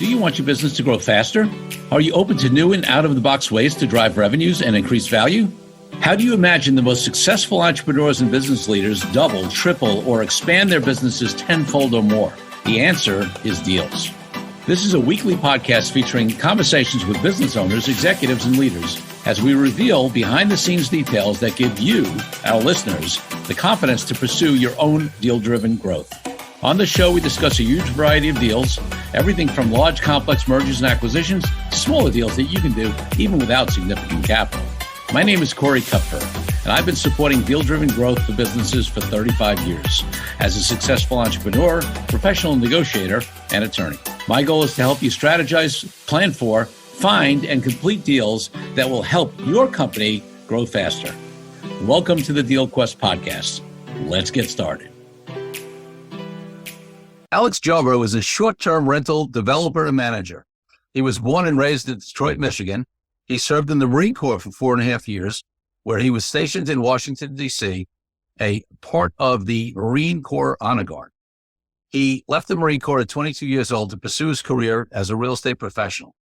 Do you want your business to grow faster? Are you open to new and out-of-the-box ways to drive revenues and increase value? How do you imagine the most successful entrepreneurs and business leaders double, triple, or expand their businesses tenfold or more? The answer is deals. This is a weekly podcast featuring conversations with business owners, executives, and leaders as we reveal behind-the-scenes details that give you, our listeners, the confidence to pursue your own deal-driven growth. On the show, we discuss a huge variety of deals, everything from large, complex mergers and acquisitions to smaller deals that you can do even without significant capital. My name is Corey Kupfer, and I've been supporting deal-driven growth for businesses for 35 years as a successful entrepreneur, professional negotiator, and attorney. My goal is to help you strategize, plan for, find, and complete deals that will help your company grow faster. Welcome to the Deal Quest podcast. Let's get started. Alex Jarbo is a short-term rental developer and manager. He was born and raised in Detroit, Michigan. He served in the Marine Corps for 4.5 years, where he was stationed in Washington, D.C., a part of the Marine Corps Honor Guard. He left the Marine Corps at 22 years old to pursue his career as a real estate professional.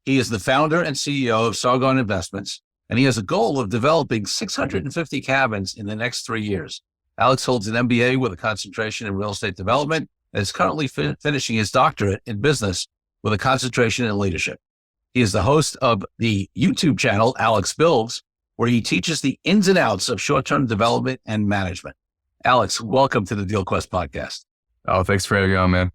He is the founder and CEO of Sargon Investments, and he has a goal of developing 650 cabins in the next 3 years. Alex holds an MBA with a concentration in real estate development and is currently finishing his doctorate in business with a concentration in leadership. He is the host of the YouTube channel, Alex Builds, where he teaches the ins and outs of short-term development and management. Alex, welcome to the Deal Quest podcast. Oh, thanks for having me on, man.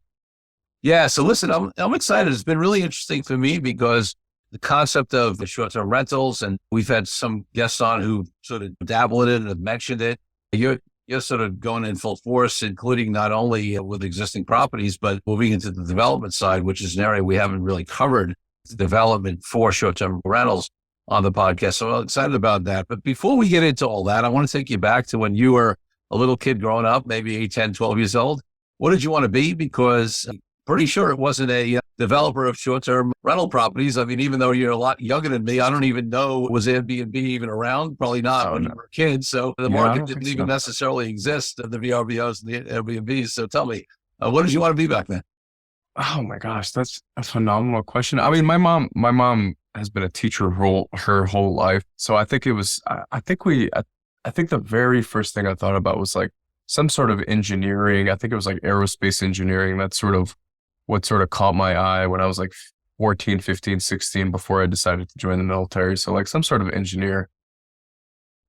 Yeah, so listen, I'm excited. It's been really interesting for me because the concept of the short-term rentals, and we've had some guests on who sort of dabble in it and have mentioned it. You're sort of going in full force, including not only with existing properties, but moving into the development side, which is an area we haven't really covered, development for short-term rentals on the podcast. So I'm excited about that. But before we get into all that, I want to take you back to when you were a little kid growing up, maybe 8, 10, 12 years old. What did you want to be? Because I'm pretty sure it wasn't a developer of short-term rental properties. I mean, even though you're a lot younger than me, I don't even know, was Airbnb even around? Probably not when you were kids. So the market didn't even necessarily exist, the VRBOs and the Airbnbs. So tell me, what did you want to be back then? Oh my gosh, that's a phenomenal question. I mean, my mom has been a teacher her whole life. So I think I think the very first thing I thought about was like some sort of engineering. I think it was like aerospace engineering. That's sort of what sort of caught my eye when I was like 14, 15, 16 before I decided to join the military. So like some sort of engineer.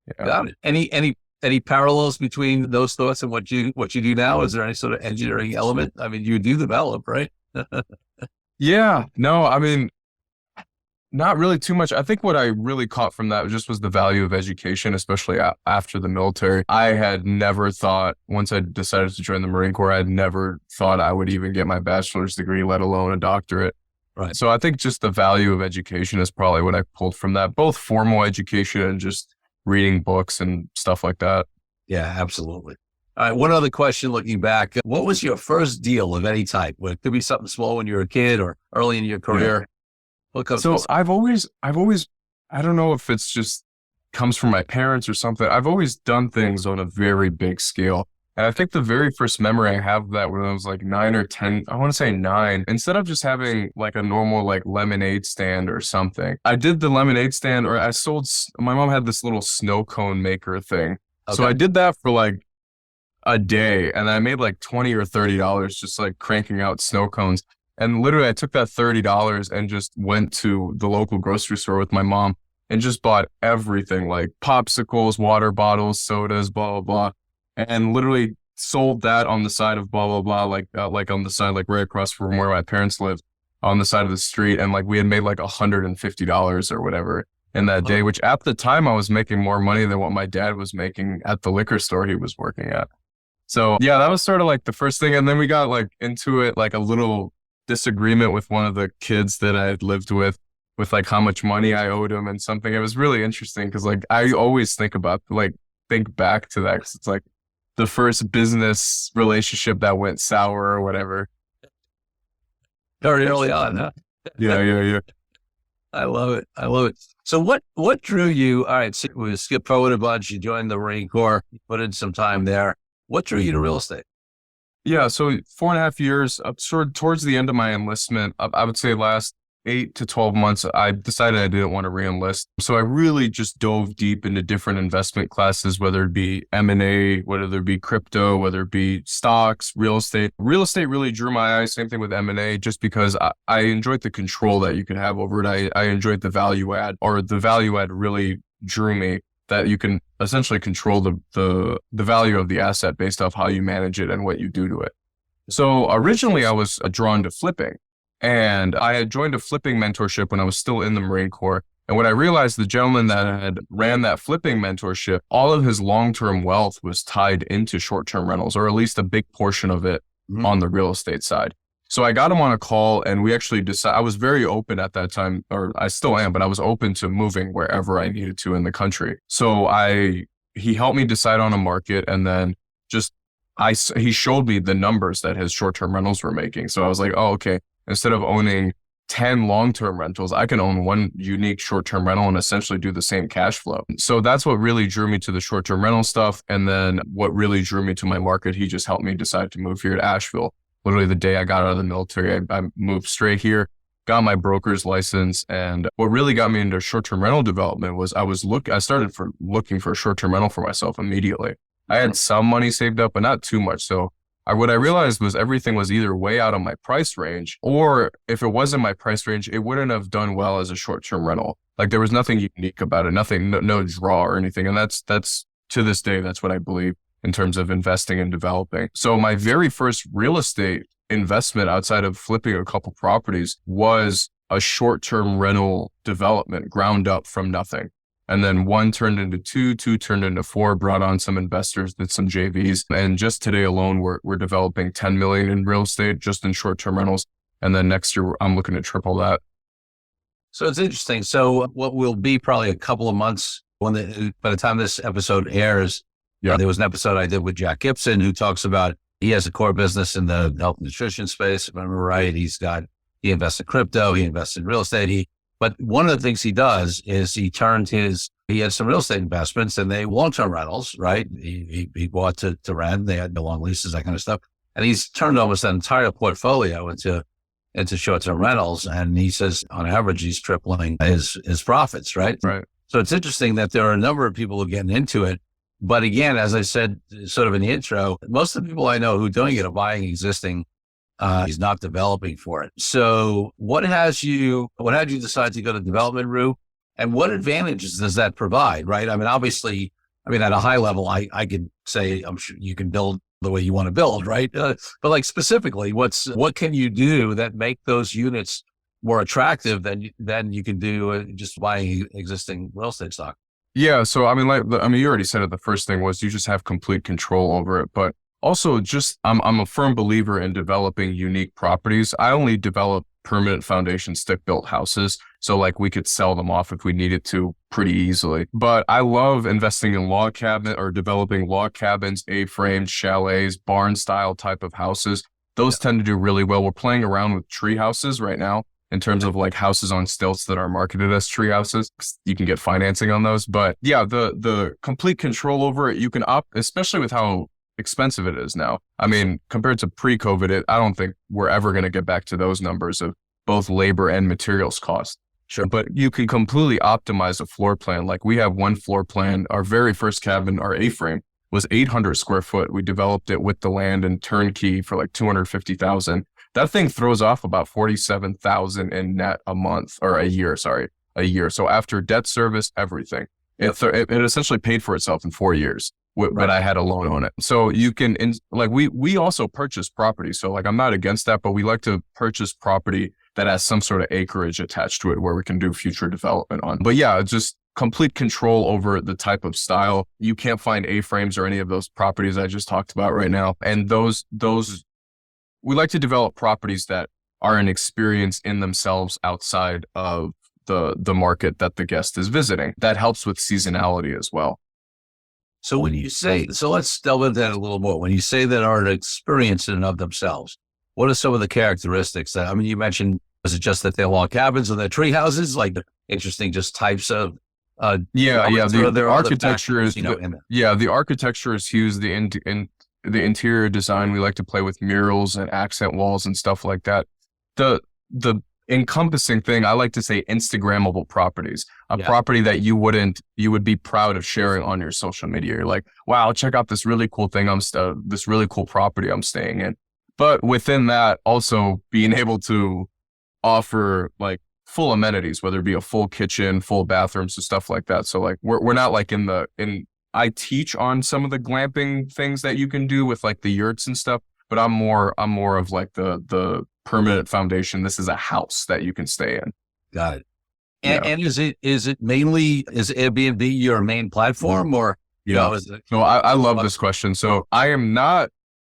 Yeah. Got it. Any parallels between those thoughts and what you do now? Is there any sort of engineering element? I mean, you do develop, right? Yeah, no, I mean, not really too much. I think what I really caught from that just was the value of education, especially after the military. I had never thought, once I decided to join the Marine Corps, I had never thought I would even get my bachelor's degree, let alone a doctorate. Right. So I think just the value of education is probably what I pulled from that, both formal education and just reading books and stuff like that. Yeah, absolutely. All right. One other question looking back. What was your first deal of any type? Well, it could be something small when you were a kid or early in your career. Yeah. So I've always, I don't know if it's just comes from my parents or something. I've always done things on a very big scale. And I think the very first memory I have of that when I was like 9 or 10, I want to say 9, instead of just having like a normal like lemonade stand or something, I did the lemonade stand, or my mom had this little snow cone maker thing. Okay. So I did that for like a day, and I made like $20 or $30 just like cranking out snow cones. And literally I took that $30 and just went to the local grocery store with my mom and just bought everything, like popsicles, water bottles, sodas, blah, blah, blah. And literally sold that on the side of blah, blah, blah, like on the side, like right across from where my parents lived on the side of the street. And like we had made like $150 or whatever in that day, which at the time I was making more money than what my dad was making at the liquor store he was working at. So yeah, that was sort of like the first thing. And then we got like into it, like a little disagreement with one of the kids that I had lived with like how much money I owed him and something. It was really interesting because like I always think back to that because it's like the first business relationship that went sour or whatever. Very early on, huh? Yeah. I love it. So what drew you? All right, so we skip forward a bunch. You joined the Marine Corps, you put in some time there. What drew you to real estate? Yeah, so 4.5 years, sort of towards the end of my enlistment, I would say last 8 to 12 months, I decided I didn't want to re-enlist. So I really just dove deep into different investment classes, whether it be M&A, whether it be crypto, whether it be stocks, real estate. Real estate really drew my eye. Same thing with M&A, just because I enjoyed the control that you could have over it. I enjoyed the value add, or the value add really drew me, that you can essentially control the value of the asset based off how you manage it and what you do to it. So originally I was drawn to flipping, and I had joined a flipping mentorship when I was still in the Marine Corps. And when I realized the gentleman that had ran that flipping mentorship, all of his long-term wealth was tied into short-term rentals, or at least a big portion of it on the real estate side. So I got him on a call, and we actually decided, I was very open at that time, or I still am, but I was open to moving wherever I needed to in the country. So he helped me decide on a market, and then he showed me the numbers that his short-term rentals were making. So I was like, oh, okay, instead of owning 10 long-term rentals, I can own one unique short-term rental and essentially do the same cash flow. So that's what really drew me to the short-term rental stuff. And then what really drew me to my market, he just helped me decide to move here to Asheville. Literally the day I got out of the military, I moved straight here, got my broker's license. And what really got me into short-term rental development was I started looking for a short-term rental for myself immediately. I had some money saved up, but not too much. So what I realized was everything was either way out of my price range, or if it wasn't my price range, it wouldn't have done well as a short-term rental. Like there was nothing unique about it, no draw or anything. And that's to this day, that's what I believe in terms of investing and developing. So my very first real estate investment outside of flipping a couple properties was a short-term rental development, ground up from nothing. And then one turned into two turned into four, brought on some investors, did some JVs. And just today alone, we're developing 10 million in real estate, just in short-term rentals. And then next year, I'm looking to triple that. So it's interesting. So what will be probably a couple of months by the time this episode airs, there was an episode I did with Jack Gibson, who talks about, he has a core business in the health and nutrition space. If I remember right, he invests in crypto, he invests in real estate. But one of the things he does is he had some real estate investments, and they long-term rentals, right? He bought to rent. They had no long leases, that kind of stuff. And he's turned almost that entire portfolio into short-term rentals. And he says on average, he's tripling his profits, right? Right. So it's interesting that there are a number of people who are getting into it. But again, as I said, sort of in the intro, most of the people I know who are doing it are buying existing. He's not developing for it. So what had you decide to go the development route, and what advantages does that provide? Right. I mean, obviously, at a high level, I could say, I'm sure you can build the way you want to build. Right. But like specifically, what can you do that make those units more attractive than you can do just buying existing real estate stock? Yeah. So, you already said it. The first thing was you just have complete control over it, but also I'm a firm believer in developing unique properties. I only develop permanent foundation stick built houses. So like we could sell them off if we needed to pretty easily. But I love investing in log cabin or developing log cabins, A-frames, chalets, barn style type of houses. Those tend to do really well. We're playing around with tree houses right now, in terms of like houses on stilts that are marketed as tree houses. You can get financing on those. But yeah, the complete control over it, you can especially with how expensive it is now. Compared to pre-COVID, I don't think we're ever going to get back to those numbers of both labor and materials cost. Sure. But you can completely optimize a floor plan. Like we have one floor plan, our very first cabin, our A-frame was 800 square foot. We developed it with the land and turnkey for like 250,000. That thing throws off about 47,000 in net a year. So after debt service, everything, it essentially paid for itself in 4 years. But I had a loan on it. So you can, we also purchase property. So like, I'm not against that, but we like to purchase property that has some sort of acreage attached to it where we can do future development on. But yeah, just complete control over the type of style. You can't find A-frames or any of those properties I just talked about right now. And those, we like to develop properties that are an experience in themselves outside of the market that the guest is visiting. That helps with seasonality as well. So let's delve into that a little more. When you say that are an experience in and of themselves, what are some of the characteristics that, you mentioned, was it just that they're log cabins or they're tree houses? Like interesting, just types of, The architecture is, the architecture is huge. the interior design. We like to play with murals and accent walls and stuff like that. The encompassing thing, I like to say Instagrammable properties, a property that you would be proud of sharing on your social media. You're like, wow, check out this really cool thing. This really cool property I'm staying in. But within that, also being able to offer like full amenities, whether it be a full kitchen, full bathrooms, and stuff like that. So like we're not like I teach on some of the glamping things that you can do with like the yurts and stuff, but I'm more of like the permanent foundation. This is a house that you can stay in. Got it. And is it Airbnb your main platform, or is it? No, I love this question. So I am not.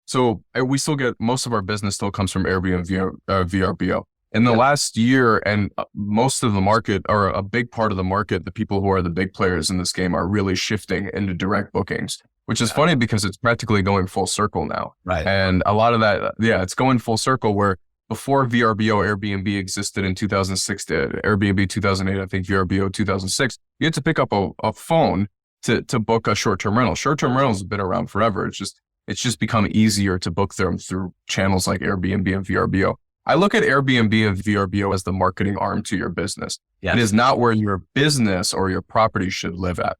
So we still get, most of our business still comes from Airbnb, VRBO. In the last year, and most of the market, or a big part of the market, the people who are the big players in this game are really shifting into direct bookings, which is funny because it's practically going full circle now. Right. And a lot of that, it's going full circle, where before VRBO, Airbnb existed in 2006, Airbnb 2008, I think VRBO 2006, you had to pick up a phone to book a short-term rental. Short-term rentals have been around forever. It's just become easier to book them through channels like Airbnb and VRBO. I look at Airbnb and VRBO as the marketing arm to your business. Yes. It is not where your business or your property should live at.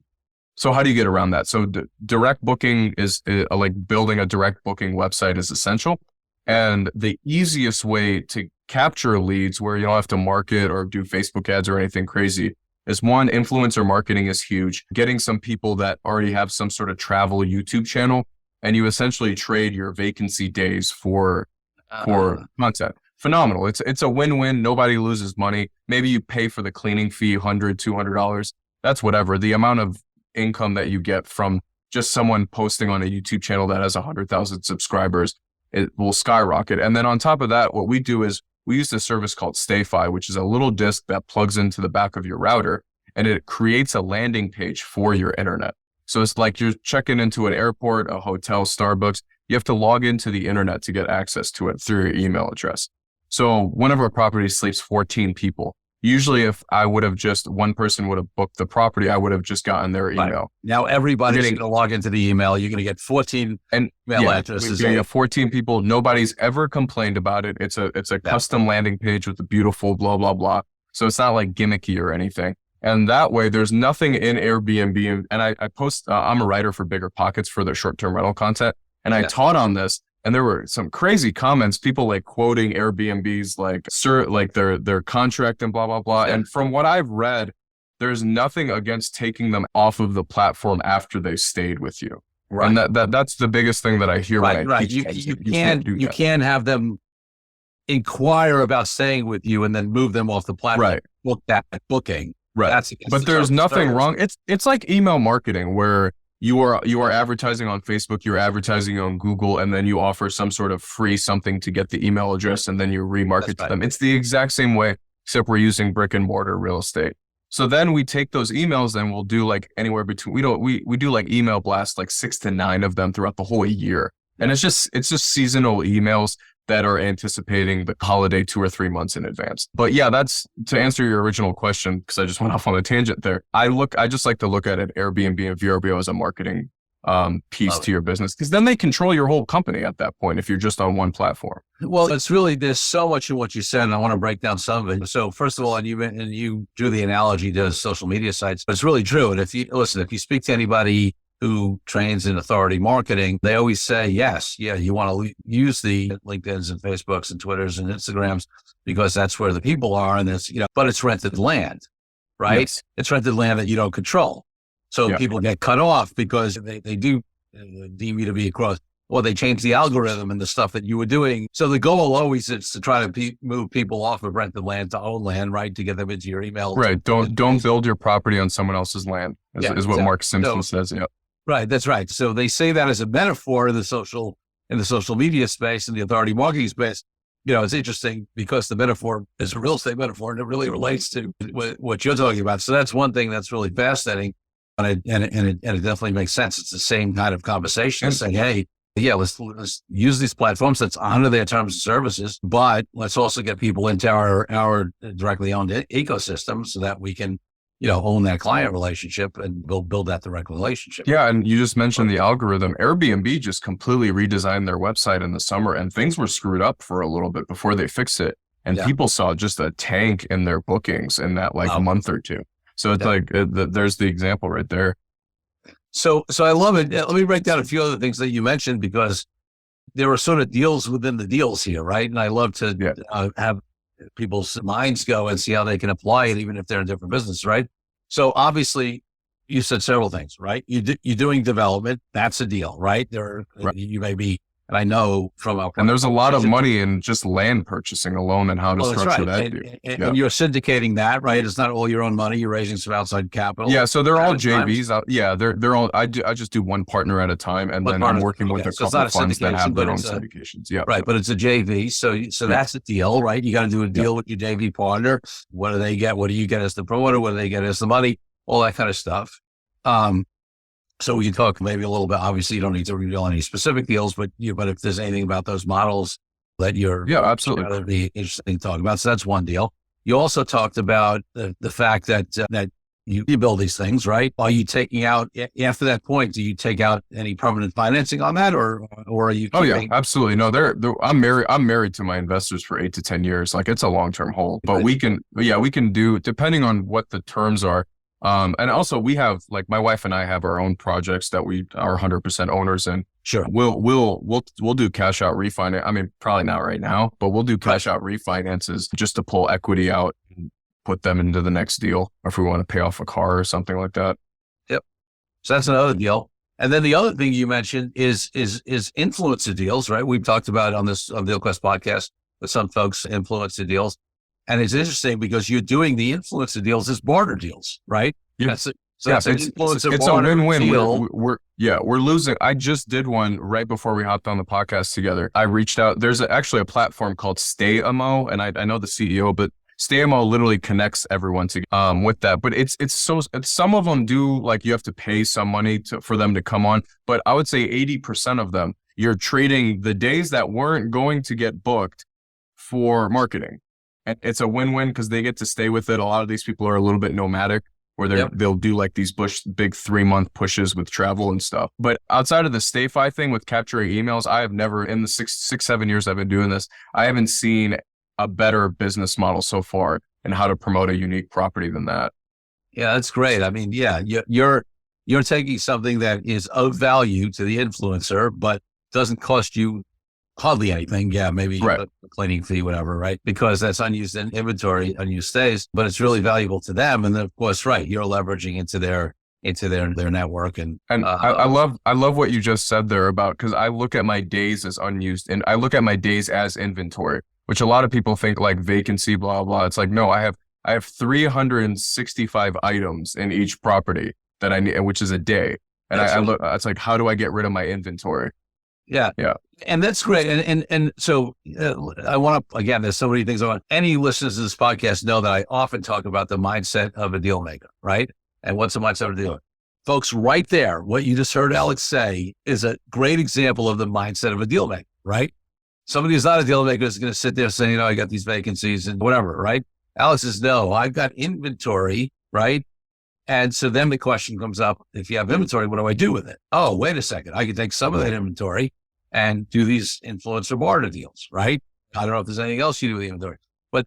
So how do you get around that? So direct booking is like building a direct booking website is essential. And the easiest way to capture leads where you don't have to market or do Facebook ads or anything crazy is, one, influencer marketing is huge. Getting some people that already have some sort of travel YouTube channel, and you essentially trade your vacancy days for content. Phenomenal. It's a win-win. Nobody loses money. Maybe you pay for the cleaning fee, $100, $200. That's whatever. The amount of income that you get from just someone posting on a YouTube channel that has 100,000 subscribers, it will skyrocket. And then on top of that, what we do is we use this service called StayFi, which is a little disk that plugs into the back of your router, and it creates a landing page for your internet. So it's like you're checking into an airport, a hotel, Starbucks. You have to log into the internet to get access to it through your email address. So one of our properties sleeps 14 people. Usually if I would have one person would have booked the property, I would have just gotten their email. Right. Now everybody's going to log into the email. You're going to get 14 email addresses. You get 14 people. Nobody's ever complained about it. It's a custom landing page with a beautiful blah, blah, blah. So it's not like gimmicky or anything. And that way there's nothing in Airbnb. And I post, I'm a writer for Bigger Pockets for their short-term rental content. And I taught on this. And there were some crazy comments, people like quoting Airbnb's like their contract and blah, blah, blah. Yeah. And from what I've read, there's nothing against taking them off of the platform after they stayed with you. Right. And that's the biggest thing that I hear. Right, right. You can't have them inquire about staying with you and then move them off the platform. Right. Book that booking. Right. But there's nothing wrong. It's like email marketing where you are advertising on Facebook, you're advertising on Google, and then you offer some sort of free something to get the email address, and then you remarket to them. It's the exact same way, except we're using brick and mortar real estate. So then we take those emails and we'll do like anywhere between, we do like email blasts, like 6 to 9 of them throughout the whole year. And it's just seasonal emails that are anticipating the holiday 2 or 3 months in advance. But yeah, that's to answer your original question, because I just went off on a tangent there. I just like to look at it, Airbnb and VRBO, as a marketing piece to your business, because then they control your whole company at that point if you're just on one platform. Well, there's so much in what you said, and I want to break down some of it. So first of all, and you drew the analogy to social media sites, but it's really true. And if you speak to anybody who trains in authority marketing, they always say, you want to use the LinkedIns and Facebooks and Twitters and Instagrams because that's where the people are. And but it's rented land, right? Yes. It's rented land that you don't control. So people get cut off because they do deem you to be across, or they change the algorithm and the stuff that you were doing. So the goal always is to try to move people off of rented land to own land, right? To get them into your email. Right. Don't build your property on someone else's land is what Mark Simpson says. Yeah. Right. That's right. So they say that as a metaphor in the social media space, in the authority marketing space. It's interesting because the metaphor is a real estate metaphor and it really relates to what you're talking about. So that's one thing that's really fascinating. And it definitely makes sense. It's the same kind of conversation saying, hey, let's use these platforms. Let's honor their terms and services, but let's also get people into our directly owned ecosystem so that we can, own that client relationship and build that direct relationship. Yeah. And you just mentioned the algorithm. Airbnb just completely redesigned their website in the summer, and things were screwed up for a little bit before they fixed it. And people saw just a tank in their bookings in that month or two. So it's there's the example right there. So I love it. Let me break down a few other things that you mentioned, because there are sort of deals within the deals here, right? And I love to have people's minds go and see how they can apply it, even if they're in different business, right? So obviously, you said several things, right? You're doing development. That's a deal, right? You may be, and I know from our... And there's a lot of money in just land purchasing alone and how to structure that deal. And you're syndicating that, right? It's not all your own money. You're raising some outside capital. Yeah, so they're all JVs. They're all, I just do one partner at a time, and then I'm working with a couple of funds that have their own syndications. Yeah. Right, but it's a JV. So that's a deal, right? You got to do a deal with your JV partner. What do they get? What do you get as the promoter? What do they get as the money? All that kind of stuff. So we can talk maybe a little bit. Obviously, you don't need to reveal any specific deals, but if there's anything about those models that absolutely, that'd be interesting to talk about. So that's one deal. You also talked about the fact that you build these things, right? Are you taking out after that point? Do you take out any permanent financing on that, or are you? Oh yeah, absolutely. No, I'm married to my investors for 8 to 10 years. Like, it's a long-term hold, but we can do, depending on what the terms are. And also we have, like, my wife and I have our own projects that we are 100% owners in. Sure. We'll do cash out refinance. I mean, probably not right now, but we'll do cash out refinances just to pull equity out and put them into the next deal, or if we want to pay off a car or something like that. Yep. So that's another deal. And then the other thing you mentioned is influencer deals, right? We've talked about on DealQuest podcast with some folks, influencer deals. And it's interesting because you're doing the influencer deals as barter deals, right? Yeah. It's a win-win. Deal. We're losing. I just did one right before we hopped on the podcast together. I reached out. There's actually a platform called StayAmo, and I know the CEO, but StayAmo literally connects everyone to with that. But it's some of them do, like, you have to pay some money for them to come on. But I would say 80% of them, you're trading the days that weren't going to get booked for marketing. And it's a win-win because they get to stay with it. A lot of these people are a little bit nomadic, where they'll do like these big 3-month pushes with travel and stuff. But outside of the StayFi thing with capturing emails, I have never, in the 7 years I've been doing this, I haven't seen a better business model so far in how to promote a unique property than that. Yeah, that's great. I mean, you're taking something that is of value to the influencer, but doesn't cost you hardly anything. Yeah, maybe a cleaning fee, whatever, right? Because that's unused inventory, unused stays, but it's really valuable to them. And then, of course, you're leveraging into their network. And I love what you just said there about, because I look at my days as unused, and I look at my days as inventory, which a lot of people think like vacancy, blah, blah. It's like, no, I have 365 items in each property that I need, which is a day. And I look, it's like, how do I get rid of my inventory? Yeah. And that's great. And so I want to, again, there's so many things I want any listeners to this podcast know that I often talk about the mindset of a deal maker, right? And what's the mindset of a deal maker? Folks, right there, what you just heard Alex say is a great example of the mindset of a deal maker, right? Somebody who's not a deal maker is going to sit there saying, I got these vacancies and whatever, right? Alex says, no, I've got inventory, right? And so then the question comes up, if you have inventory, what do I do with it? Oh, wait a second. I can take some of that inventory and do these influencer barter deals, right? I don't know if there's anything else you do with the inventory, but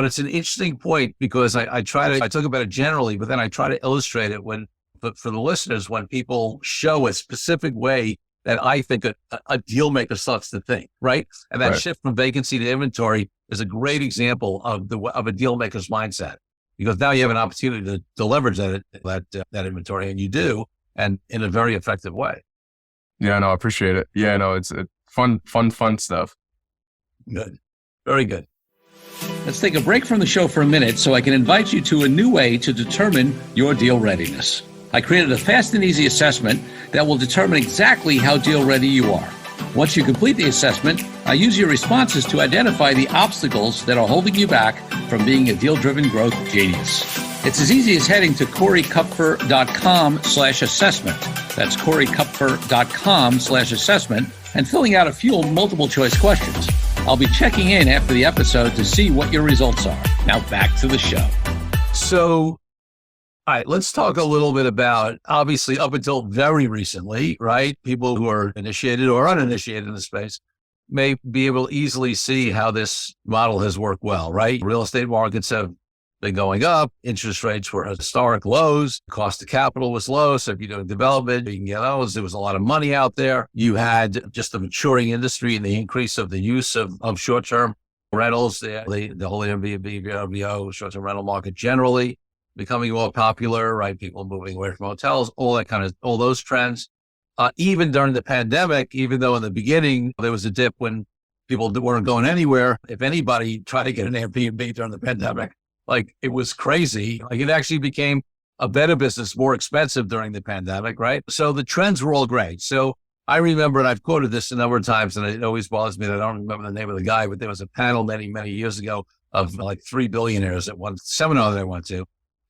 it's an interesting point because I talk about it generally, but then I try to illustrate it but for the listeners, when people show a specific way that I think a deal maker starts to think, right? And that shift from vacancy to inventory is a great example of a deal maker's mindset, because now you have an opportunity to leverage that inventory, and you do, and in a very effective way. Yeah, no, I appreciate it. Yeah, no, it's fun stuff. Good. Very good. Let's take a break from the show for a minute so I can invite you to a new way to determine your deal readiness. I created a fast and easy assessment that will determine exactly how deal ready you are. Once you complete the assessment, I use your responses to identify the obstacles that are holding you back from being a deal-driven growth genius. It's as easy as heading to CoreyKupfer.com/assessment. That's CoreyKupfer.com/assessment and filling out a few multiple choice questions. I'll be checking in after the episode to see what your results are. Now back to the show. So All right, let's talk a little bit about, obviously, up until very recently, right? People who are initiated or uninitiated in the space may be able to easily see how this model has worked well, right? Real estate markets have been going up. Interest rates were at historic lows. Cost of capital was low. So if you're doing development, you can get those. There was a lot of money out there. You had just the maturing industry and the increase of the use of short-term rentals, the whole Airbnb, VRBO, short-term rental market generally becoming more popular, right? People moving away from hotels, all those trends. Even during the pandemic, even though in the beginning there was a dip when people weren't going anywhere, if anybody tried to get an Airbnb during the pandemic, like it was crazy. Like it actually became a better business, more expensive during the pandemic, right? So the trends were all great. So I remember, and I've quoted this a number of times, and it always bothers me that I don't remember the name of the guy, but there was a panel many, many years ago of like 3 billionaires at one seminar that I went to.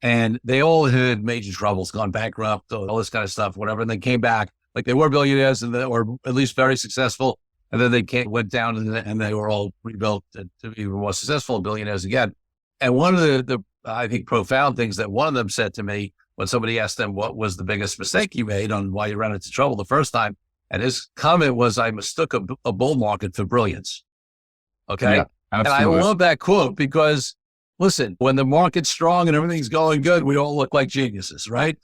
And they all had major troubles, gone bankrupt, all this kind of stuff, whatever. And they came back like they were billionaires or at least very successful. And then they went down and they were all rebuilt to be even more successful, billionaires again. And one of the I think, profound things that one of them said to me when somebody asked them what was the biggest mistake you made on why you ran into trouble the first time. And his comment was, I mistook a bull market for brilliance. Okay. Yeah, and I love that quote because listen, when the market's strong and everything's going good, we all look like geniuses, right?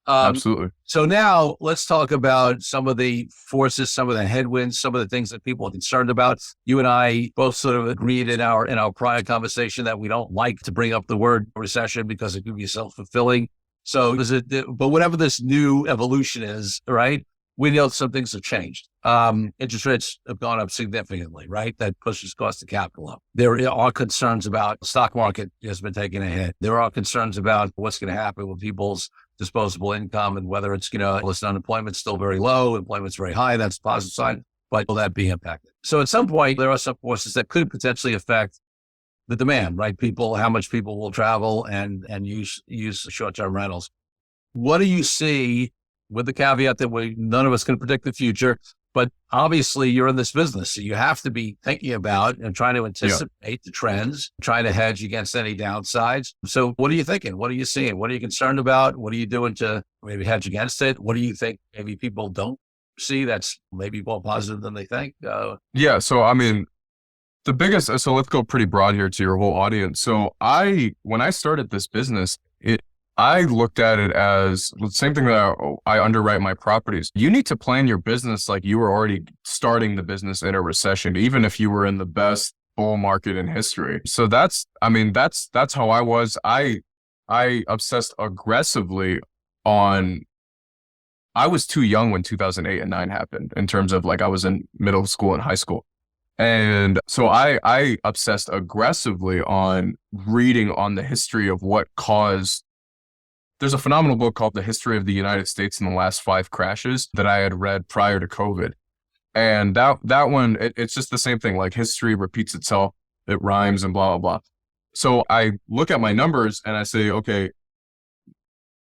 Absolutely. So now let's talk about some of the forces, some of the headwinds, some of the things that people are concerned about. You and I both sort of agreed in our prior conversation that we don't like to bring up the word recession because it could be self-fulfilling. So but whatever this new evolution is, right? We know some things have changed. Interest rates have gone up significantly, right? That pushes cost of capital up. There are concerns about the stock market has been taking a hit. There are concerns about what's going to happen with people's disposable income and whether it's, listen, unemployment's still very low, employment's very high. That's a positive sign, but will that be impacted? So at some point, there are some forces that could potentially affect the demand, right? How much people will travel and use short-term rentals. What do you see, with the caveat that none of us can predict the future, but obviously you're in this business, so you have to be thinking about and trying to anticipate the trends, trying to hedge against any downsides. So what are you thinking? What are you seeing? What are you concerned about? What are you doing to maybe hedge against it? What do you think maybe people don't see that's maybe more positive than they think? Yeah. So, I mean, so let's go pretty broad here to your whole audience. So when I started this business, I looked at it as the same thing that I underwrite my properties. You need to plan your business like you were already starting the business in a recession, even if you were in the best bull market in history. So that's how I was. I obsessed aggressively on, I was too young when 2008 and 9 happened in terms of I was in middle school and high school. And so I obsessed aggressively on reading on the history of what caused. There's a phenomenal book called The History of the United States in the Last 5 Crashes that I had read prior to COVID. And that one, it's just the same thing. Like history repeats itself, it rhymes and blah, blah, blah. So I look at my numbers and I say, okay,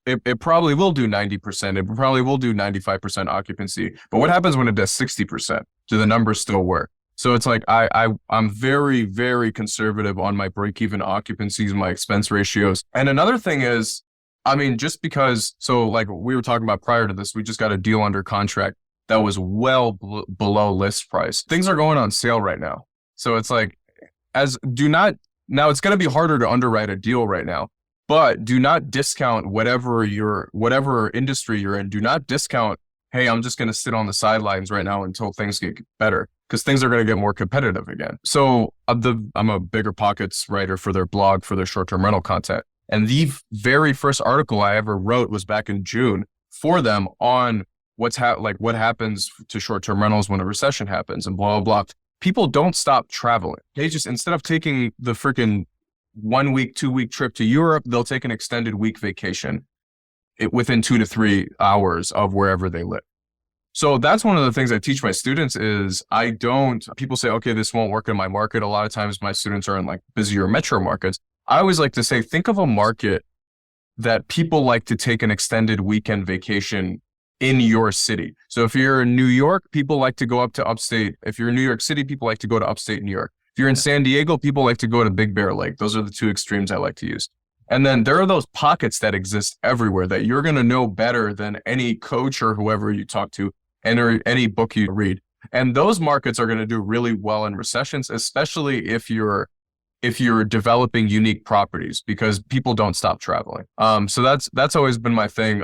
it probably will do 90%. It probably will do 95% occupancy. But what happens when it does 60%? Do the numbers still work? So it's like I'm very, very conservative on my break-even occupancies, my expense ratios. And another thing is, just because, we were talking about prior to this, we just got a deal under contract that was well below list price. Things are going on sale right now. So it's now it's going to be harder to underwrite a deal right now, but do not discount whatever industry you're in. Do not discount, hey, I'm just going to sit on the sidelines right now until things get better, because things are going to get more competitive again. So I'm a Bigger Pockets writer for their blog, for their short-term rental content. And the very first article I ever wrote was back in June for them on what happens to short-term rentals when a recession happens and blah, blah, blah. People don't stop traveling. They just, instead of taking the freaking 1 week, 2 week trip to Europe, they'll take an extended week vacation within 2 to 3 hours of wherever they live. So that's one of the things I teach my students is people say, okay, this won't work in my market. A lot of times my students are in busier metro markets. I always like to say, think of a market that people like to take an extended weekend vacation in your city. So if you're in New York, people like to go up to upstate. If you're in New York City, people like to go to upstate New York. If you're in San Diego, people like to go to Big Bear Lake. Those are the 2 extremes I like to use. And then there are those pockets that exist everywhere that you're going to know better than any coach or whoever you talk to and or any book you read. And those markets are going to do really well in recessions, especially if you're developing unique properties, because people don't stop traveling. So that's always been my thing.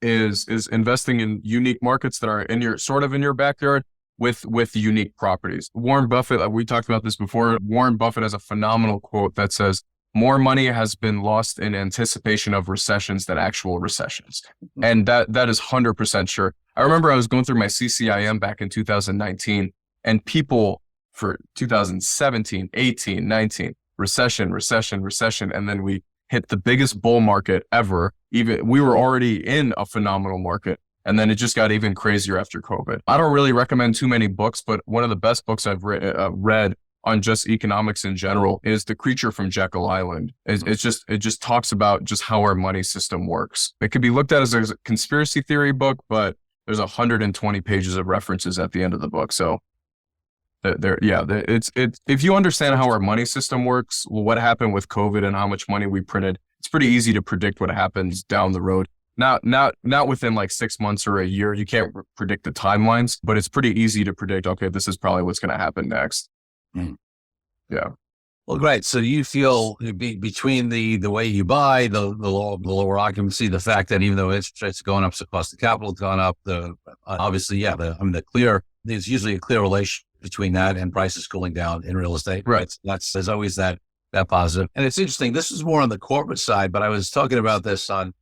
Is investing in unique markets that are in your backyard with unique properties. Warren Buffett, we talked about this before. Warren Buffett has a phenomenal quote that says, "More money has been lost in anticipation of recessions than actual recessions." And that is 100% sure. I remember I was going through my CCIM back in 2019, and people for 2017, 18, 19, recession. And then we hit the biggest bull market ever. Even we were already in a phenomenal market. And then it just got even crazier after COVID. I don't really recommend too many books, but one of the best books I've read on just economics in general is The Creature from Jekyll Island. It just talks about just how our money system works. It could be looked at as a conspiracy theory book, but there's 120 pages of references at the end of the book. So it's if you understand how our money system works, what happened with COVID and how much money we printed, it's pretty easy to predict what happens down the road. Not within like 6 months or a year. You can't predict the timelines, but it's pretty easy to predict, okay, this is probably what's going to happen next. Mm. Yeah. Well, great. So you feel between the way you buy, the lower occupancy, the fact that even though interest rates are going up, so cost of capital has gone up, there's usually a clear relation between that and prices cooling down in real estate. Right. There's always that positive. And it's interesting. This is more on the corporate side, but I was talking about this on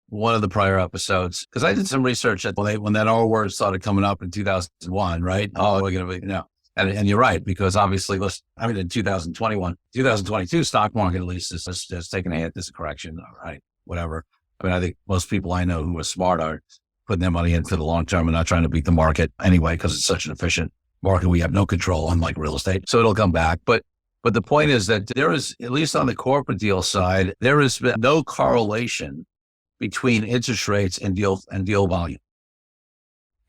one of the prior episodes, because I did some research when that R word started coming up in 2001, right? Oh, we're going to be, and you're right, because obviously, in 2022 stock market at least is taking a hit. There's a correction. All right, whatever. I think most people I know who are smart are putting their money in for the long term and not trying to beat the market anyway, because it's such an efficient market. We have no control, unlike real estate. So it'll come back. But the point is that there is, at least on the corporate deal side, there has been no correlation between interest rates and deal volume.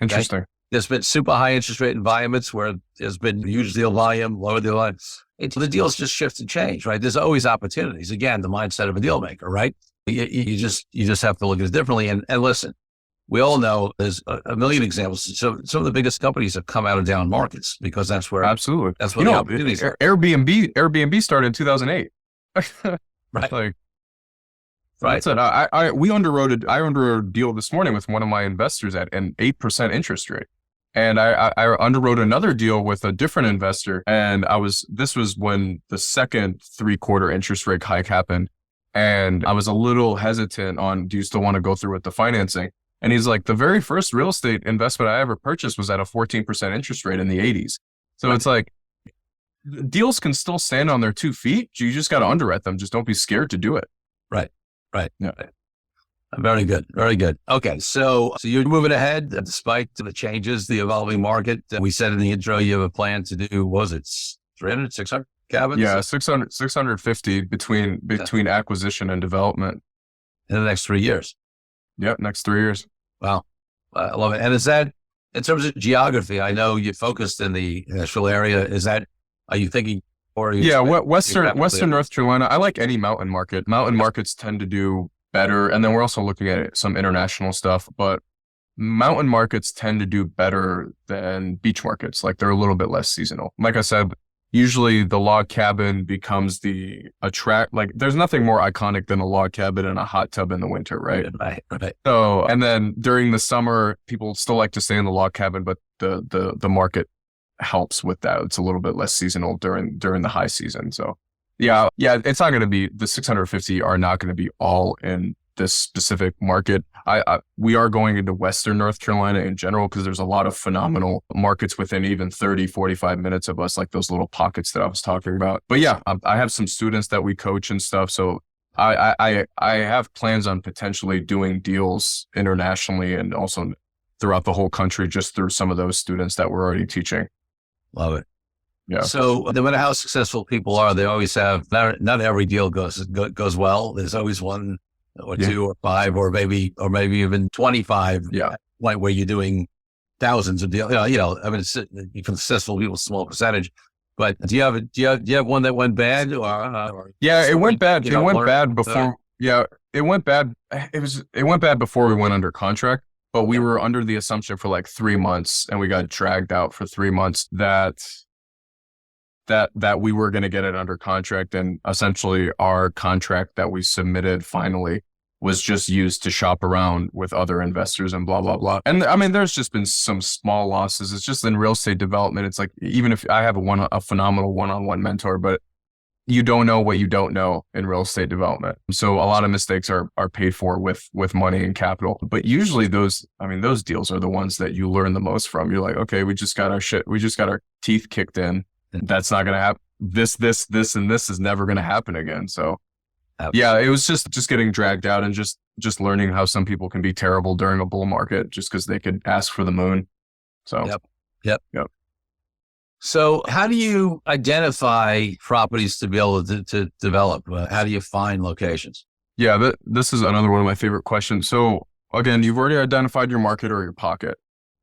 Interesting. Okay? There's been super high interest rate environments where there's been huge deal volume, lower deal volume. The deals just shift and change, right? There's always opportunities. Again, the mindset of a deal maker, right? You just have to look at it differently. And listen, we all know there's a million examples. So some of the biggest companies have come out of down markets because that's where absolutely that's where the opportunities are. Airbnb started in 2008. Right. Right. That's it. I underwrote a deal this morning with one of my investors at an 8% interest rate. And I underwrote another deal with a different investor. And this was when the second 3/4 interest rate hike happened. And I was a little hesitant on, do you still want to go through with the financing? And he's like, the very first real estate investment I ever purchased was at a 14% interest rate in the 80s. So It's like, deals can still stand on their 2 feet. You just got to underwrite them. Just don't be scared to do it. Right. Yeah. Very good. Very good. Okay. So you're moving ahead despite the changes, the evolving market. We said in the intro, you have a plan to do, what was it 300, 600 cabins? Yeah. 650 between acquisition and development. In the next 3 years. Yep. Next 3 years. Wow. I love it. And is that, in terms of geography, I know you focused in the Nashville area. Are you thinking, Western North Carolina. I like any mountain market. Mountain markets tend to do better. And then we're also looking at some international stuff, but mountain markets tend to do better than beach markets. Like they're a little bit less seasonal. Like I said, usually the log cabin becomes there's nothing more iconic than a log cabin and a hot tub in the winter, right? Right. So, and then during the summer, people still like to stay in the log cabin, but the market helps with that. It's a little bit less seasonal during the high season. So yeah, it's not going to be, the 650 are not going to be all in this specific market. We are going into Western North Carolina in general, because there's a lot of phenomenal markets within even 30, 45 minutes of us, like those little pockets that I was talking about. But yeah, I have some students that we coach and stuff. So I have plans on potentially doing deals internationally and also throughout the whole country, just through some of those students that we're already teaching. Love it. Yeah. So no matter how successful people are, they always have, not every deal goes well. There's always one or two or five or maybe even 25. Yeah. Where you're doing thousands of deals. For successful people, small percentage. But do you have one that went bad Yeah, it went bad. It went bad before. before. Yeah, it went bad. It went bad before we went under contract, but we were under the assumption for like 3 months, and we got dragged out for 3 months that we were going to get it under contract, and essentially our contract that we submitted finally was just used to shop around with other investors and blah, blah, blah. And I mean, there's just been some small losses. It's just in real estate development. It's like, even if I have a phenomenal one-on-one mentor, but you don't know what you don't know in real estate development. So a lot of mistakes are paid for with money and capital. But usually those deals are the ones that you learn the most from. You're like, okay, we just got our teeth kicked in. That's not going to happen. This, and this is never going to happen again. So yeah, it was just getting dragged out and just learning how some people can be terrible during a bull market just because they could ask for the moon. So Yep. So how do you identify properties to be able to develop? How do you find locations? Yeah, this is another one of my favorite questions. So again, you've already identified your market or your pocket,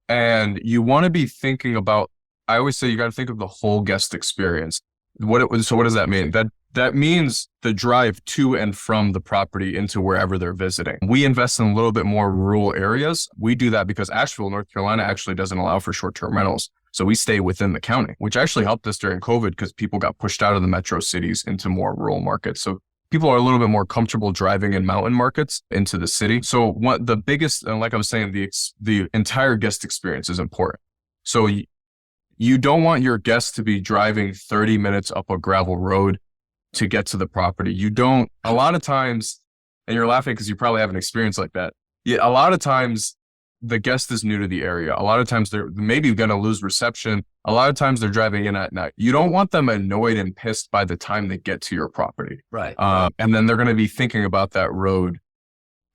and you want to be thinking about, I always say you got to think of the whole guest experience. So what does that mean? That means the drive to and from the property into wherever they're visiting. We invest in a little bit more rural areas. We do that because Asheville, North Carolina actually doesn't allow for short-term rentals. So we stay within the county, which actually helped us during COVID because people got pushed out of the metro cities into more rural markets. So people are a little bit more comfortable driving in mountain markets into the city. So what the biggest, and like I was saying, the entire guest experience is important. So you don't want your guests to be driving 30 minutes up a gravel road to get to the property. You don't, a lot of times, and you're laughing because you probably have an experience like that. Yeah, a lot of times the guest is new to the area. A lot of times they're maybe going to lose reception. A lot of times they're driving in at night. You don't want them annoyed and pissed by the time they get to your property. Right. And then they're going to be thinking about that road.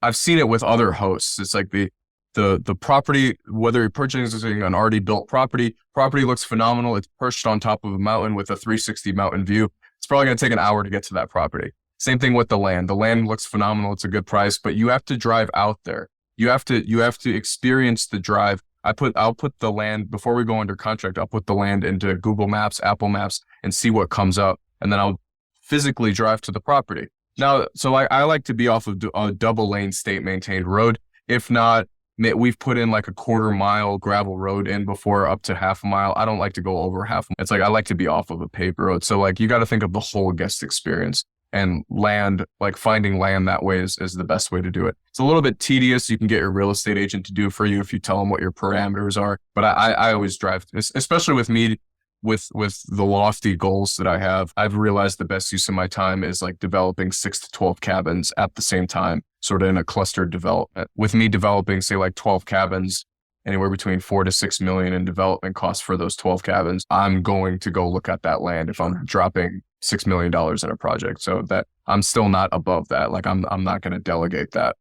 I've seen it with other hosts. It's like the property, whether you're purchasing an already built property looks phenomenal. It's perched on top of a mountain with a 360 mountain view. It's probably going to take an hour to get to that property. Same thing with the land. The land looks phenomenal. It's a good price, but you have to drive out there. You have to experience the drive. I'll put the land, before we go under contract, I'll put the land into Google Maps, Apple Maps, and see what comes up. And then I'll physically drive to the property. Now, so I like to be off of a double lane state maintained road. If not, we've put in like a 1/4 mile gravel road in before, up to 1/2 mile. I don't like to go over 1/2. It's like, I like to be off of a paved road. So like, you got to think of the whole guest experience, and land, like finding land that way is the best way to do it. It's a little bit tedious. You can get your real estate agent to do it for you if you tell them what your parameters are. But I always drive, especially with me, with the lofty goals that I have. I've realized the best use of my time is like developing 6 to 12 cabins at the same time, sort of in a clustered development. With me developing, say, like 12 cabins, anywhere between 4 to 6 million in development costs for those 12 cabins, I'm going to go look at that land if I'm dropping $6 million in a project. So that I'm still not above that. Like I'm not going to delegate that.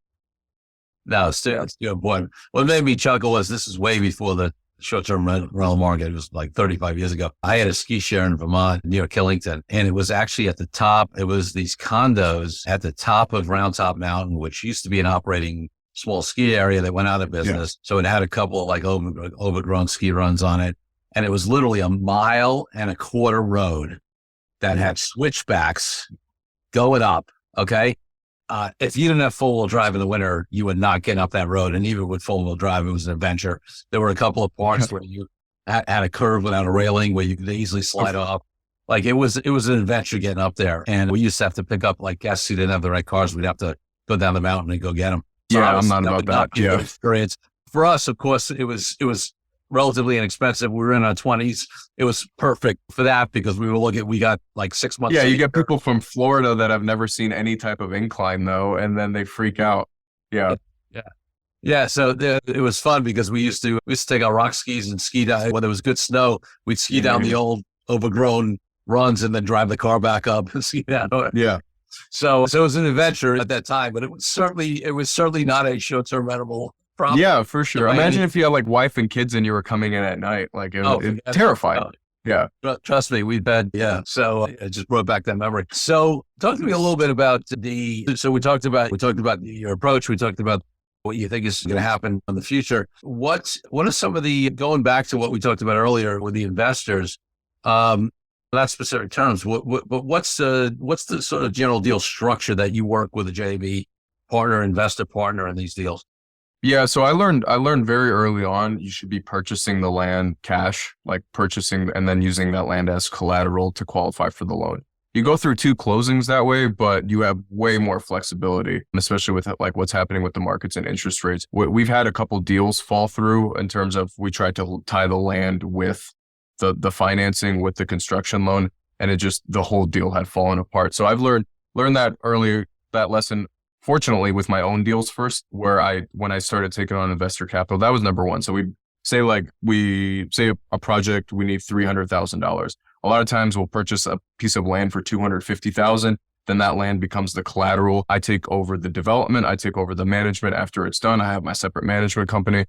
No, still, boy, what made me chuckle was this is way before the short-term rental market. It was like 35 years ago. I had a ski share in Vermont near Killington, and it was actually at the top. It was these condos at the top of Round Top Mountain, which used to be an operating small ski area that went out of business. Yeah. So it had a couple of like overgrown ski runs on it. And it was literally 1.25 mile road that had switchbacks going up. Okay. If you didn't have four-wheel drive in the winter, you would not get up that road. And even with four-wheel drive, it was an adventure. There were a couple of parts where you had a curve without a railing where you could easily slide off. Like it was an adventure getting up there. And we used to have to pick up like guests who didn't have the right cars. We'd have to go down the mountain and go get them. So yeah, I'm not about that. Yeah. Experience. For us, of course, it was relatively inexpensive. We were in our 20s. It was perfect for that because we got like 6 months. Yeah, you get people from Florida that have never seen any type of incline though, and then they freak out. Yeah. Yeah. So it was fun because we used to take our rock skis and ski down. When there was good snow, we'd ski down the old overgrown runs and then drive the car back up and ski down. Yeah. So it was an adventure at that time, but it was certainly not a short-term rentable problem. Yeah, for sure. Imagine if you had like wife and kids and you were coming in at night, like it was terrifying. Yeah. Trust me, we've had, yeah. So I just brought back that memory. So talk to me a little bit about so we talked about your approach. We talked about what you think is going to happen in the future. What are some of going back to what we talked about earlier with the investors, Not specific terms. But what's the sort of general deal structure that you work with a JV partner, investor partner in these deals? Yeah, so I learned very early on you should be purchasing the land cash, like purchasing and then using that land as collateral to qualify for the loan. You go through 2 closings that way, but you have way more flexibility, especially with like what's happening with the markets and interest rates. We've had a couple deals fall through in terms of we tried to tie the land with the financing with the construction loan, and the whole deal had fallen apart. So I've learned that early, that lesson. Fortunately, with my own deals first, when I started taking on investor capital, that was number one. So we say a project, we need $300,000. A lot of times we'll purchase a piece of land for $250,000. Then that land becomes the collateral. I take over the development. I take over the management after it's done. I have my separate management company.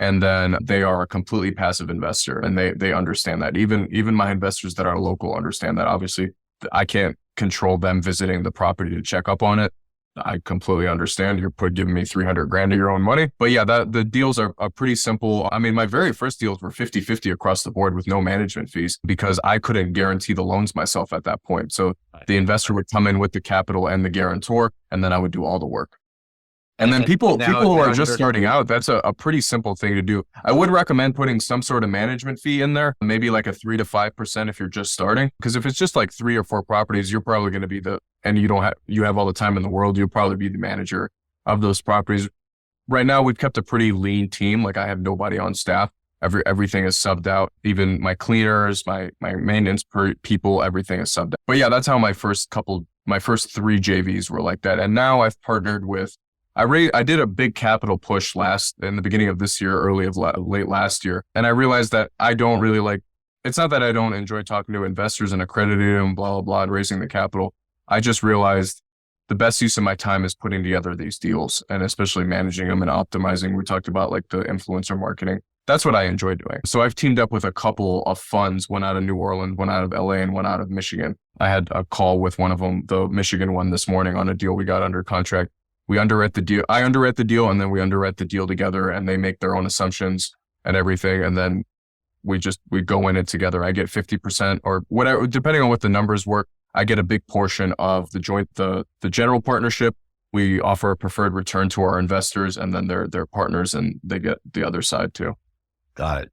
And then they are a completely passive investor, and they understand that. Even my investors that are local understand that. Obviously, I can't control them visiting the property to check up on it. I completely understand. You're giving me $300,000 of your own money. But yeah, the deals are pretty simple. I mean, my very first deals were 50-50 across the board with no management fees because I couldn't guarantee the loans myself at that point. So the investor would come in with the capital and the guarantor, and then I would do all the work. And then people who are just starting out, that's a pretty simple thing to do. I would recommend putting some sort of management fee in there, maybe like a 3 to 5% if you're just starting. Because if it's just like 3 or 4 properties, you're probably going to be and you have all the time in the world, you'll probably be the manager of those properties. Right now, we've kept a pretty lean team. Like I have nobody on staff. Everything is subbed out. Even my cleaners, my maintenance people, everything is subbed out. But yeah, that's how my first 3 JVs were like that. And now I've partnered with, I did a big capital push in the beginning of this year, late last year. And I realized that I don't really it's not that I don't enjoy talking to investors and accrediting them, blah, blah, blah, and raising the capital. I just realized the best use of my time is putting together these deals and especially managing them and optimizing. We talked about like the influencer marketing. That's what I enjoy doing. So I've teamed up with a couple of funds, one out of New Orleans, one out of LA, and one out of Michigan. I had a call with one of them, the Michigan one, this morning on a deal we got under contract. We underwrite the deal. I underwrite the deal, and then we underwrite the deal together, and they make their own assumptions and everything. And then we go in it together. I get 50% or whatever, depending on what the numbers work. I get a big portion of the general partnership. We offer a preferred return to our investors, and then they're partners, and they get the other side too. Got it.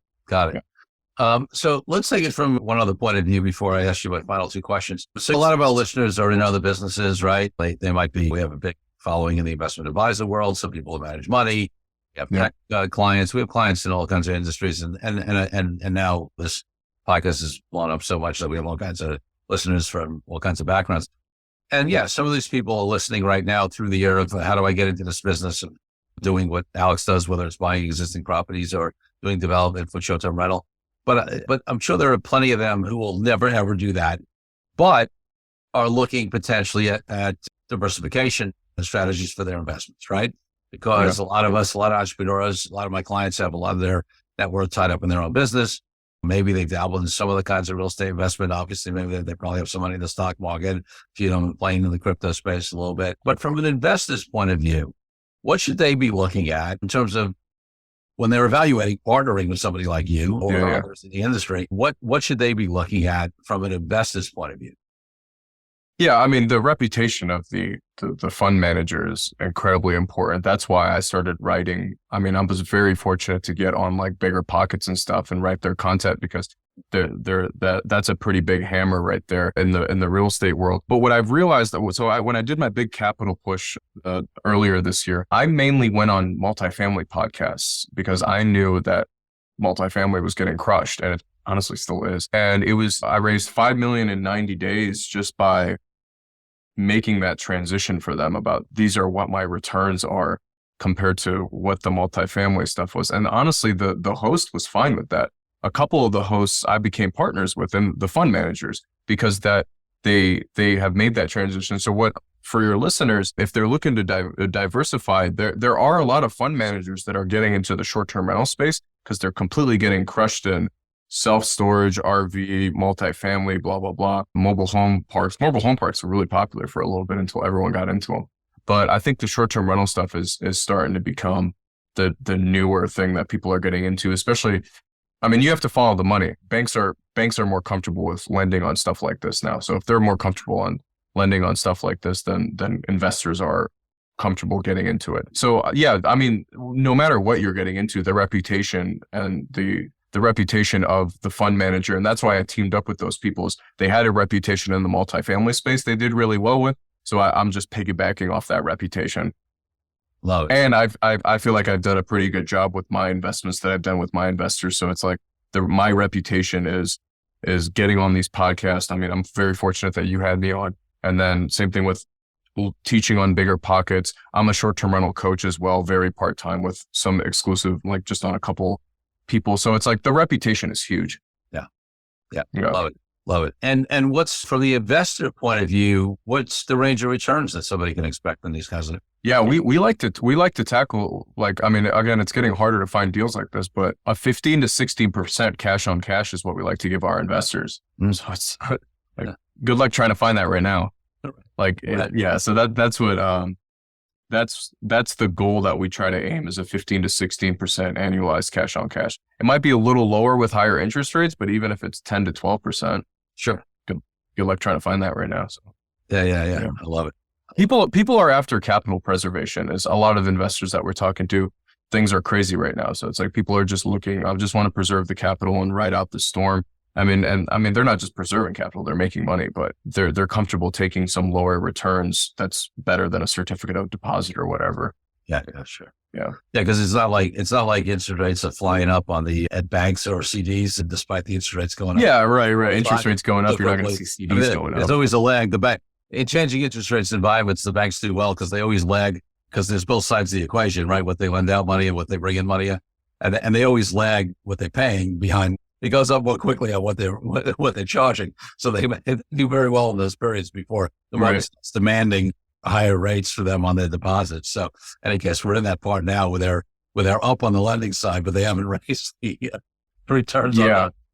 Yeah. So let's take it from one other point of view before I ask you my final 2 questions. So a lot of our listeners already know the businesses, right? We have a big following in the investment advisor world. Some people manage money. We have tech clients. We have clients in all kinds of industries. And now this podcast has blown up so much that we have all kinds of listeners from all kinds of backgrounds. And yeah, some of these people are listening right now through the ear of how do I get into this business of doing what Alex does, whether it's buying existing properties or doing development for short-term rental. But I'm sure there are plenty of them who will never, ever do that, but are looking potentially at diversification and strategies for their investments, right? Because a lot of entrepreneurs, a lot of my clients have a lot of their net worth tied up in their own business. Maybe they've dabbled in some of the kinds of real estate investment. Obviously, maybe they probably have some money in the stock market, playing in the crypto space a little bit. But from an investor's point of view, what should they be looking at in terms of when they're evaluating partnering with somebody like you or others in the industry? What should they be looking at from an investor's point of view? Yeah, I mean, the reputation of the fund manager is incredibly important. That's why I started writing. I mean, I was very fortunate to get on like Bigger Pockets and stuff and write their content because that's a pretty big hammer right there in the real estate world. But what I've realized when I did my big capital push earlier this year, I mainly went on multifamily podcasts because I knew that multifamily was getting crushed, and it honestly still is. And I raised $5 million in 90 days just by making that transition for them about these are what my returns are compared to what the multifamily stuff was. And honestly, the host was fine with that. A couple of the hosts I became partners with, and the fund managers, because that they have made that transition. So for your listeners, if they're looking to diversify, there are a lot of fund managers that are getting into the short-term rental space because they're completely getting crushed in self-storage, RV, multifamily, blah, blah, blah, mobile home parks. Mobile home parks were really popular for a little bit until everyone got into them. But I think the short-term rental stuff is starting to become the newer thing that people are getting into, especially I mean, you have to follow the money. Banks are more comfortable with lending on stuff like this now. So if they're more comfortable on lending on stuff like this, then investors are comfortable getting into it. So yeah, I mean, no matter what you're getting into, the reputation and the reputation of the fund manager, and that's why I teamed up with those people, is they had a reputation in the multifamily space they did really well with. So I'm just piggybacking off that reputation. Love it. And I feel like I've done a pretty good job with my investments that I've done with my investors. So it's like my reputation is getting on these podcasts. I mean, I'm very fortunate that you had me on. And then same thing with teaching on Bigger Pockets. I'm a short-term rental coach as well, very part-time with some exclusive, like just on a couple people. So it's like the reputation is huge. Yeah. Love it. And what's, from the investor point of view, what's the range of returns that somebody can expect in these kinds of? Yeah, we like to tackle, like, I mean, again, it's getting harder to find deals like this, but a 15 to 16% cash on cash is what we like to give our investors. So it's like, good luck trying to find that right now. Like, yeah, so that's what, that's the goal that we try to aim, is a 15 to 16% annualized cash on cash. It might be a little lower with higher interest rates, but even if it's 10 to 12%, sure. Good luck trying to find that right now. So Yeah. I love it. People are after capital preservation. Is a lot of investors that we're talking to, things are crazy right now. So it's like people are just looking, I just want to preserve the capital and ride out the storm. I mean, they're not just preserving capital, they're making money, but they're comfortable taking some lower returns that's better than a certificate of deposit or whatever. Yeah, sure. Yeah. Because it's not like interest rates are flying up at banks or CDs, and despite the interest rates going up. Yeah, right. Interest rates going up, you're not going to see CDs going up. There's always a lag. In changing interest rates environments, the banks do well because they always lag, because there's both sides of the equation, right? What they lend out money and what they bring in money, and they always lag what they're paying behind. It goes up more quickly on what they're charging. So they do very well in those periods before the market's demanding higher rates for them on their deposits. So, and I guess we're in that part now where they're up on the lending side, but they haven't raised the returns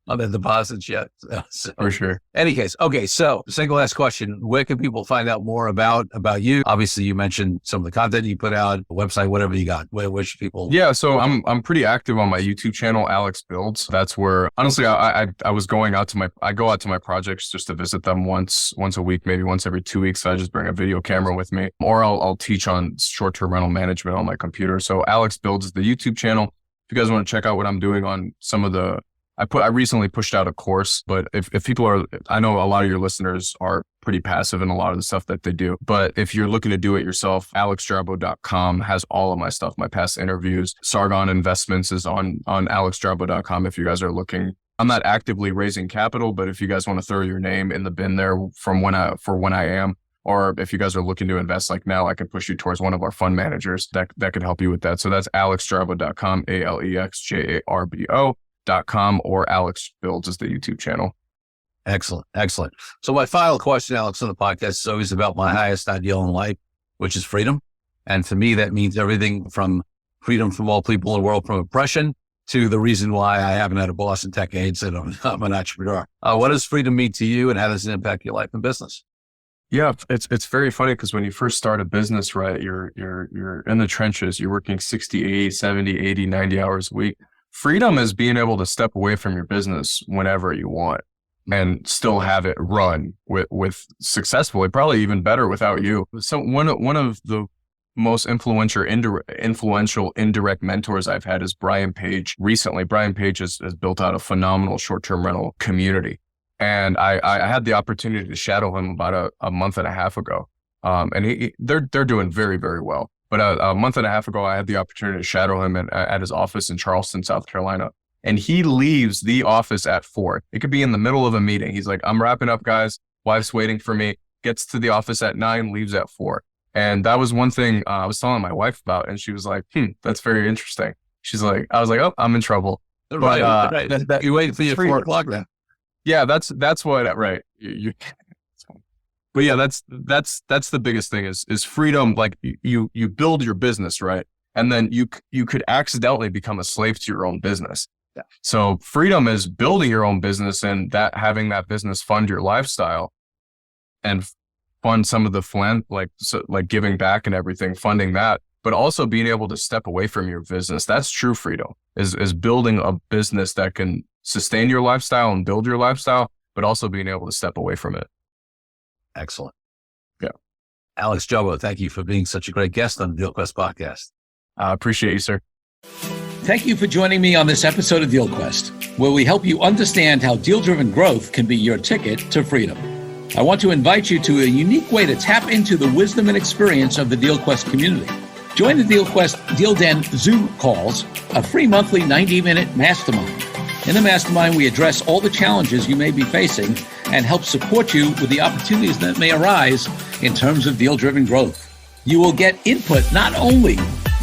on their deposits yet. So, for sure. Any case, okay. So, single last question: where can people find out more about you? Obviously, you mentioned some of the content you put out, website, whatever you got. Where should people? Yeah, so I'm pretty active on my YouTube channel, Alex Builds. That's where, honestly, I was going out to I go out to my projects just to visit them once a week, maybe once every 2 weeks. So I just bring a video camera with me, or I'll teach on short-term rental management on my computer. So Alex Builds is the YouTube channel. If you guys want to check out what I'm doing on some of the, I recently pushed out a course, but if people are, I know a lot of your listeners are pretty passive in a lot of the stuff that they do, but if you're looking to do it yourself, alexjarbo.com has all of my stuff, my past interviews. Sargon Investments is on alexjarbo.com if you guys are looking. I'm not actively raising capital, but if you guys want to throw your name in the bin there for when I am, or if you guys are looking to invest like now, I can push you towards one of our fund managers that could help you with that. So that's alexjarbo.com, alexjarbo.com, or Alex Builds is the YouTube channel. Excellent. So my final question, Alex, on the podcast is always about my highest ideal in life, which is freedom. And to me, that means everything from freedom from all people in the world from oppression to the reason why I haven't had a boss in decades and I'm an entrepreneur. What does freedom mean to you, and how does it impact your life and business? Yeah, it's very funny because when you first start a business, right, you're in the trenches, you're working 60, 80, 70, 80, 90 hours a week. Freedom is being able to step away from your business whenever you want and still have it run with successfully, probably even better without you. So one of the most influential indirect mentors I've had is Brian Page. Recently, Brian Page has built out a phenomenal short-term rental community. And I had the opportunity to shadow him about a month and a half ago. And they're doing very, very well. But a month and a half ago, I had the opportunity to shadow him at his office in Charleston, South Carolina. And he leaves the office at 4. It could be in the middle of a meeting. He's like, I'm wrapping up, guys. Wife's waiting for me. Gets to the office at 9, leaves at 4. And that was one thing I was telling my wife about. And she was like, that's very interesting. I was like, oh, I'm in trouble. Right. You wait for your 4 o'clock then. Yeah, that's what, right. But yeah, that's the biggest thing is freedom. Like you build your business, right? And then you could accidentally become a slave to your own business. Yeah. So freedom is building your own business and having that business fund your lifestyle and fund some of the like giving back and everything, funding that. but also being able to step away from your business. That's true freedom, is building a business that can sustain your lifestyle and build your lifestyle, but also being able to step away from it. Excellent. Yeah. Alex Jarbo, thank you for being such a great guest on the DealQuest podcast. I appreciate you, sir. Thank you for joining me on this episode of DealQuest, where we help you understand how deal-driven growth can be your ticket to freedom. I want to invite you to a unique way to tap into the wisdom and experience of the DealQuest community. Join the DealQuest Deal Den Zoom calls, a free monthly 90-minute mastermind. In the mastermind, we address all the challenges you may be facing and help support you with the opportunities that may arise in terms of deal-driven growth. You will get input not only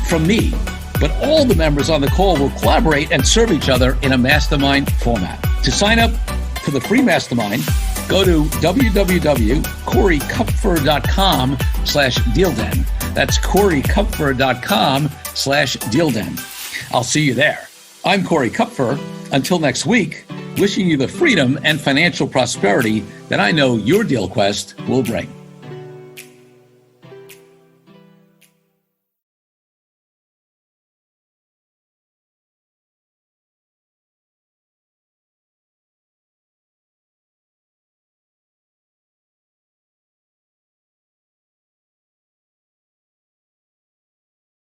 from me, but all the members on the call will collaborate and serve each other in a mastermind format. To sign up for the free mastermind, go to www.coreykupfer.com/dealden. That's coreykupfer.com/dealden. I'll see you there. I'm Corey Kupfer. Until next week, wishing you the freedom and financial prosperity that I know your DealQuest will bring.